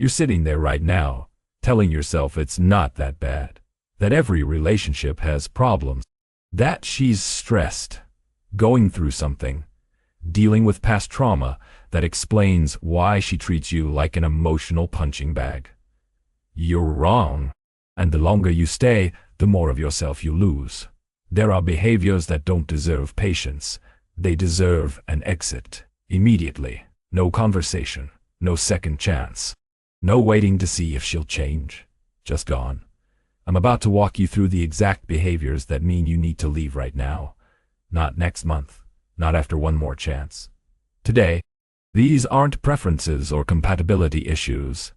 You're sitting there right now, telling yourself it's not that bad, that every relationship has problems, that she's stressed, going through something, dealing with past trauma that explains why she treats you like an emotional punching bag. You're wrong, and the longer you stay, the more of yourself you lose. There are behaviors that don't deserve patience. They deserve an exit, immediately. No conversation, no second chance, no waiting to see if she'll change. Just gone. I'm about to walk you through the exact behaviors that mean you need to leave right now. Not next month, not after one more chance. Today. These aren't preferences or compatibility issues.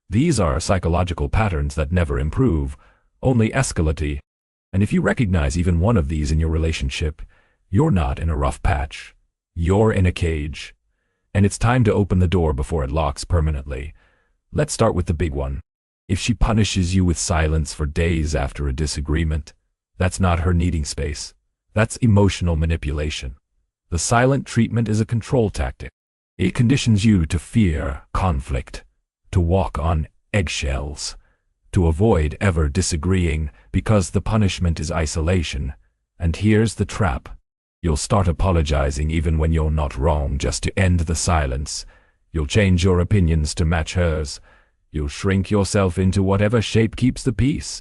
These are psychological patterns that never improve, only escalate. And if you recognize even one of these in your relationship, you're not in a rough patch. You're in a cage. And it's time to open the door before it locks permanently. Let's start with the big one. If she punishes you with silence for days after a disagreement, that's not her needing space. That's emotional manipulation. The silent treatment is a control tactic. It conditions you to fear conflict, to walk on eggshells, to avoid ever disagreeing because the punishment is isolation. And here's the trap. You'll start apologizing even when you're not wrong just to end the silence. You'll change your opinions to match hers. You'll shrink yourself into whatever shape keeps the peace.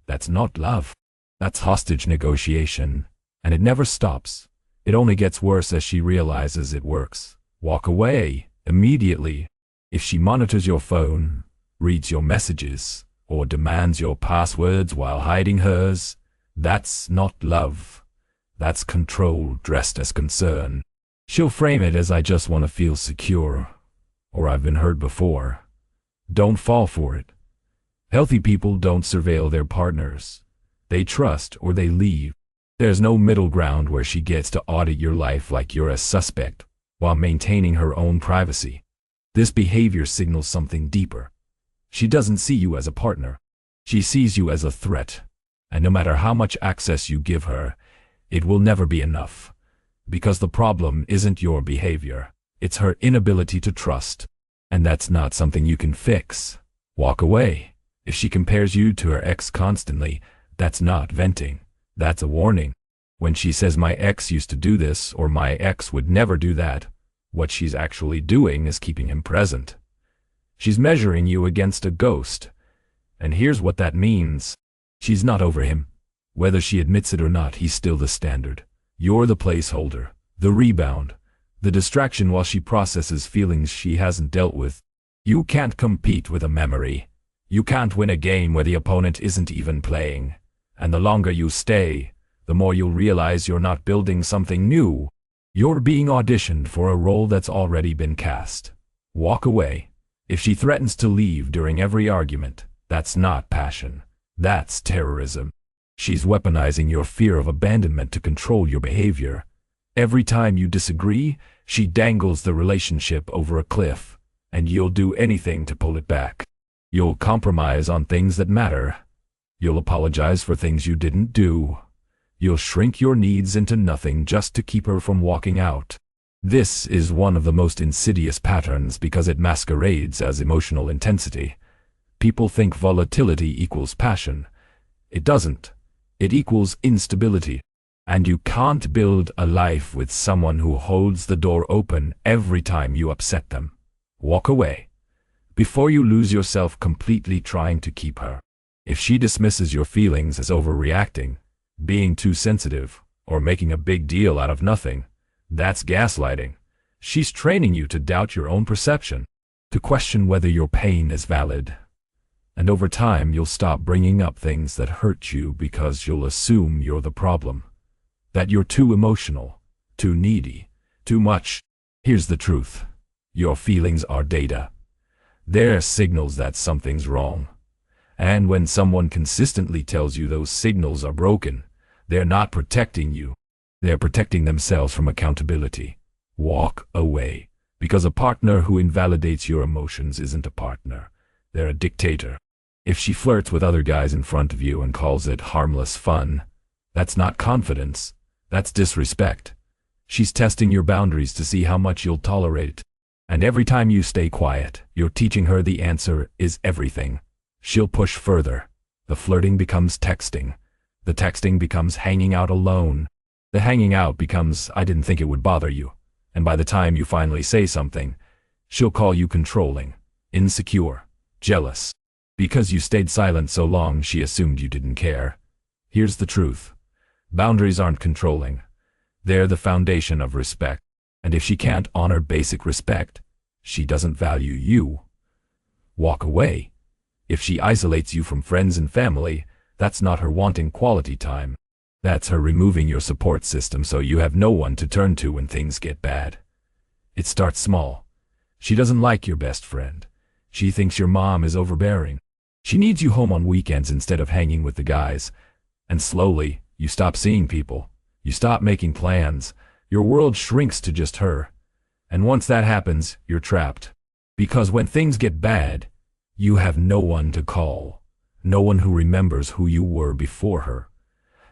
That's not love. That's hostage negotiation. And it never stops. It only gets worse as she realizes it works. Walk away, immediately. If she monitors your phone, reads your messages, or demands your passwords while hiding hers, that's not love. That's control dressed as concern. She'll frame it as "I just want to feel secure," or "I've been hurt before." Don't fall for it. Healthy people don't surveil their partners. They trust or they leave. There's no middle ground where she gets to audit your life like you're a suspect, while maintaining her own privacy. This behavior signals something deeper. She doesn't see you as a partner. She sees you as a threat. And no matter how much access you give her, it will never be enough. Because the problem isn't your behavior. It's her inability to trust. And that's not something you can fix. Walk away. If she compares you to her ex constantly, that's not venting. That's a warning. When she says "my ex used to do this" or "my ex would never do that," what she's actually doing is keeping him present. She's measuring you against a ghost. And here's what that means. She's not over him. Whether she admits it or not, he's still the standard. You're the placeholder, the rebound, the distraction while she processes feelings she hasn't dealt with. You can't compete with a memory. You can't win a game where the opponent isn't even playing. And the longer you stay, the more you'll realize you're not building something new. You're being auditioned for a role that's already been cast. Walk away. If she threatens to leave during every argument, that's not passion. That's terrorism. She's weaponizing your fear of abandonment to control your behavior. Every time you disagree, she dangles the relationship over a cliff, and you'll do anything to pull it back. You'll compromise on things that matter. You'll apologize for things you didn't do. You'll shrink your needs into nothing just to keep her from walking out. This is one of the most insidious patterns because it masquerades as emotional intensity. People think volatility equals passion. It doesn't. It equals instability. And you can't build a life with someone who holds the door open every time you upset them. Walk away before you lose yourself completely trying to keep her. If she dismisses your feelings as overreacting, being too sensitive, or making a big deal out of nothing, that's gaslighting. She's training you to doubt your own perception, to question whether your pain is valid. And over time, you'll stop bringing up things that hurt you because you'll assume you're the problem. That you're too emotional, too needy, too much. Here's the truth. Your feelings are data. They're signals that something's wrong. And when someone consistently tells you those signals are broken, they're not protecting you. They're protecting themselves from accountability. Walk away. Because a partner who invalidates your emotions isn't a partner. They're a dictator. If she flirts with other guys in front of you and calls it harmless fun, that's not confidence. That's disrespect. She's testing your boundaries to see how much you'll tolerate. And every time you stay quiet, you're teaching her the answer is everything. She'll push further. The flirting becomes texting. The texting becomes hanging out alone. The hanging out becomes, I didn't think it would bother you. And by the time you finally say something, she'll call you controlling, insecure, jealous. Because you stayed silent so long, she assumed you didn't care. Here's the truth. Boundaries aren't controlling. They're the foundation of respect. And if she can't honor basic respect, she doesn't value you. Walk away. If she isolates you from friends and family, that's not her wanting quality time. That's her removing your support system so you have no one to turn to when things get bad. It starts small. She doesn't like your best friend. She thinks your mom is overbearing. She needs you home on weekends instead of hanging with the guys. And slowly, you stop seeing people. You stop making plans. Your world shrinks to just her. And once that happens, you're trapped. Because when things get bad, you have no one to call. No one who remembers who you were before her.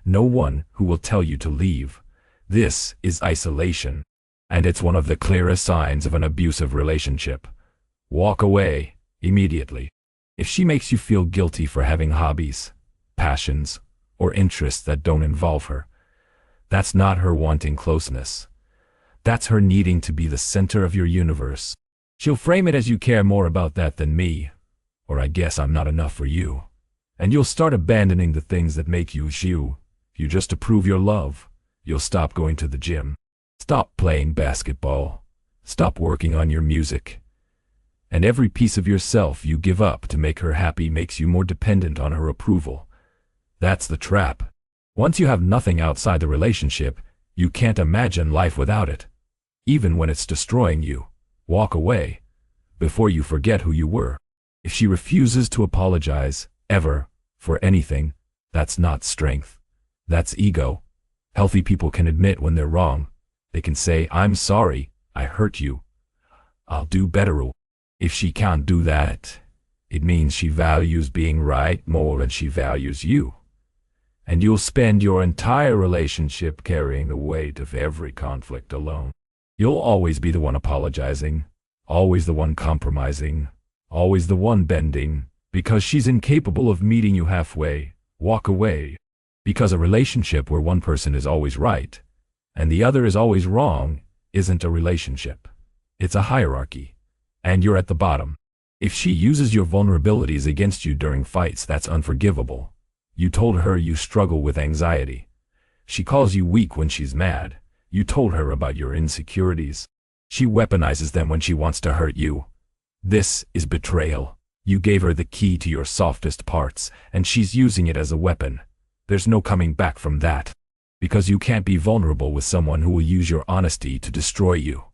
No one who will tell you to leave. This is isolation. And it's one of the clearest signs of an abusive relationship. Walk away, immediately. If she makes you feel guilty for having hobbies, passions, or interests that don't involve her, that's not her wanting closeness. That's her needing to be the center of your universe. She'll frame it as you care more about that than me, or I guess I'm not enough for you. And you'll start abandoning the things that make you you. You just to prove your love. You'll stop going to the gym. Stop playing basketball. Stop working on your music. And every piece of yourself you give up to make her happy makes you more dependent on her approval. That's the trap. Once you have nothing outside the relationship, you can't imagine life without it. Even when it's destroying you, walk away, before you forget who you were. If she refuses to apologize, ever, for anything, that's not strength. That's ego. Healthy people can admit when they're wrong. They can say, I'm sorry, I hurt you. I'll do better. If she can't do that, it means she values being right more than she values you. And you'll spend your entire relationship carrying the weight of every conflict alone. You'll always be the one apologizing, always the one compromising, always the one bending, because she's incapable of meeting you halfway. Walk away. Because a relationship where one person is always right, and the other is always wrong, isn't a relationship. It's a hierarchy. And you're at the bottom. If she uses your vulnerabilities against you during fights, that's unforgivable. You told her you struggle with anxiety. She calls you weak when she's mad. You told her about your insecurities. She weaponizes them when she wants to hurt you. This is betrayal. You gave her the key to your softest parts, and she's using it as a weapon. There's no coming back from that. Because you can't be vulnerable with someone who will use your honesty to destroy you.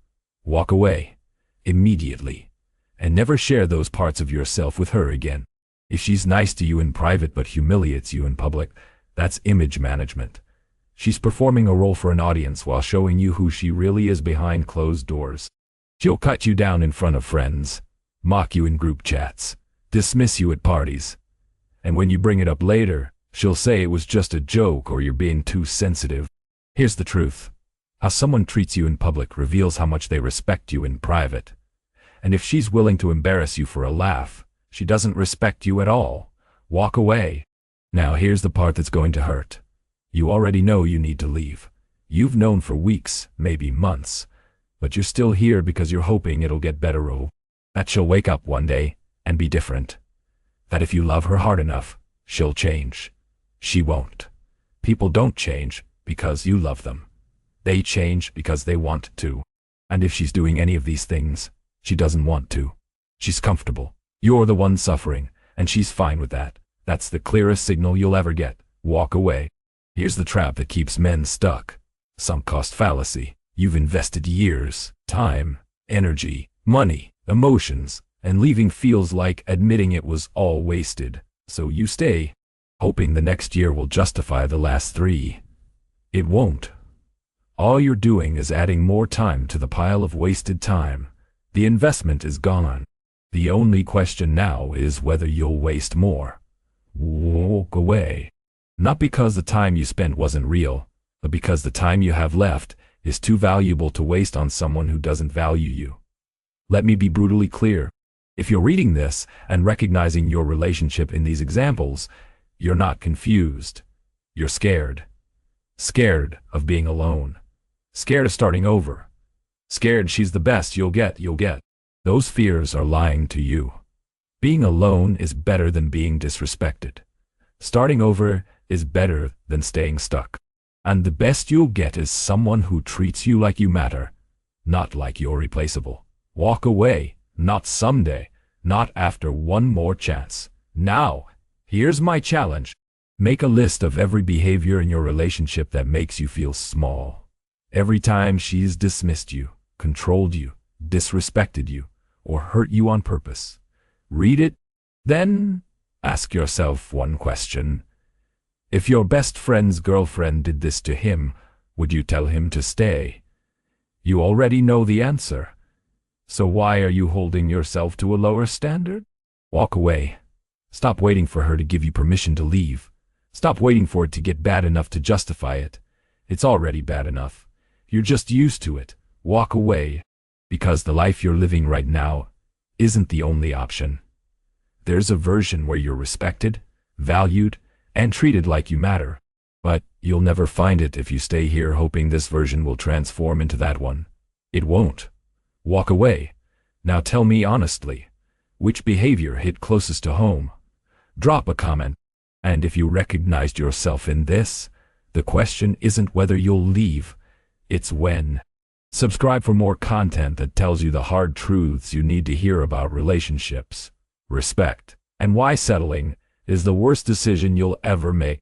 Walk away. Immediately. And never share those parts of yourself with her again. If she's nice to you in private but humiliates you in public, that's image management. She's performing a role for an audience while showing you who she really is behind closed doors. She'll cut you down in front of friends, mock you in group chats, dismiss you at parties. And when you bring it up later, she'll say it was just a joke or you're being too sensitive. Here's the truth. How someone treats you in public reveals how much they respect you in private. And if she's willing to embarrass you for a laugh, she doesn't respect you at all. Walk away. Now here's the part that's going to hurt. You already know you need to leave. You've known for weeks, maybe months. But you're still here because you're hoping it'll get better. That she'll wake up one day and be different. That if you love her hard enough, she'll change. She won't. People don't change because you love them. They change because they want to. And if she's doing any of these things, she doesn't want to. She's comfortable. You're the one suffering, and she's fine with that. That's the clearest signal you'll ever get. Walk away. Here's the trap that keeps men stuck. Sunk cost fallacy. You've invested years, time, energy, money, emotions, and leaving feels like admitting it was all wasted. So you stay, hoping the next year will justify the last 3. It won't. All you're doing is adding more time to the pile of wasted time. The investment is gone. The only question now is whether you'll waste more. Walk away. Not because the time you spent wasn't real, but because the time you have left is too valuable to waste on someone who doesn't value you. Let me be brutally clear. If you're reading this and recognizing your relationship in these examples, you're not confused. You're scared. Scared of being alone. Scared of starting over. Scared she's the best you'll get. Those fears are lying to you. Being alone is better than being disrespected. Starting over is better than staying stuck. And the best you'll get is someone who treats you like you matter, not like you're replaceable. Walk away, not someday, not after one more chance. Now, here's my challenge. Make a list of every behavior in your relationship that makes you feel small. Every time she's dismissed you, controlled you, disrespected you, or hurt you on purpose. Read it, then ask yourself one question. If your best friend's girlfriend did this to him, would you tell him to stay? You already know the answer. So why are you holding yourself to a lower standard? Walk away. Stop waiting for her to give you permission to leave. Stop waiting for it to get bad enough to justify it. It's already bad enough. You're just used to it. Walk away. Because the life you're living right now isn't the only option. There's a version where you're respected, valued, and treated like you matter. But you'll never find it if you stay here hoping this version will transform into that one. It won't. Walk away. Now tell me honestly, which behavior hit closest to home? Drop a comment. And if you recognized yourself in this, the question isn't whether you'll leave, it's when. Subscribe for more content that tells you the hard truths you need to hear about relationships, respect, and why settling is the worst decision you'll ever make.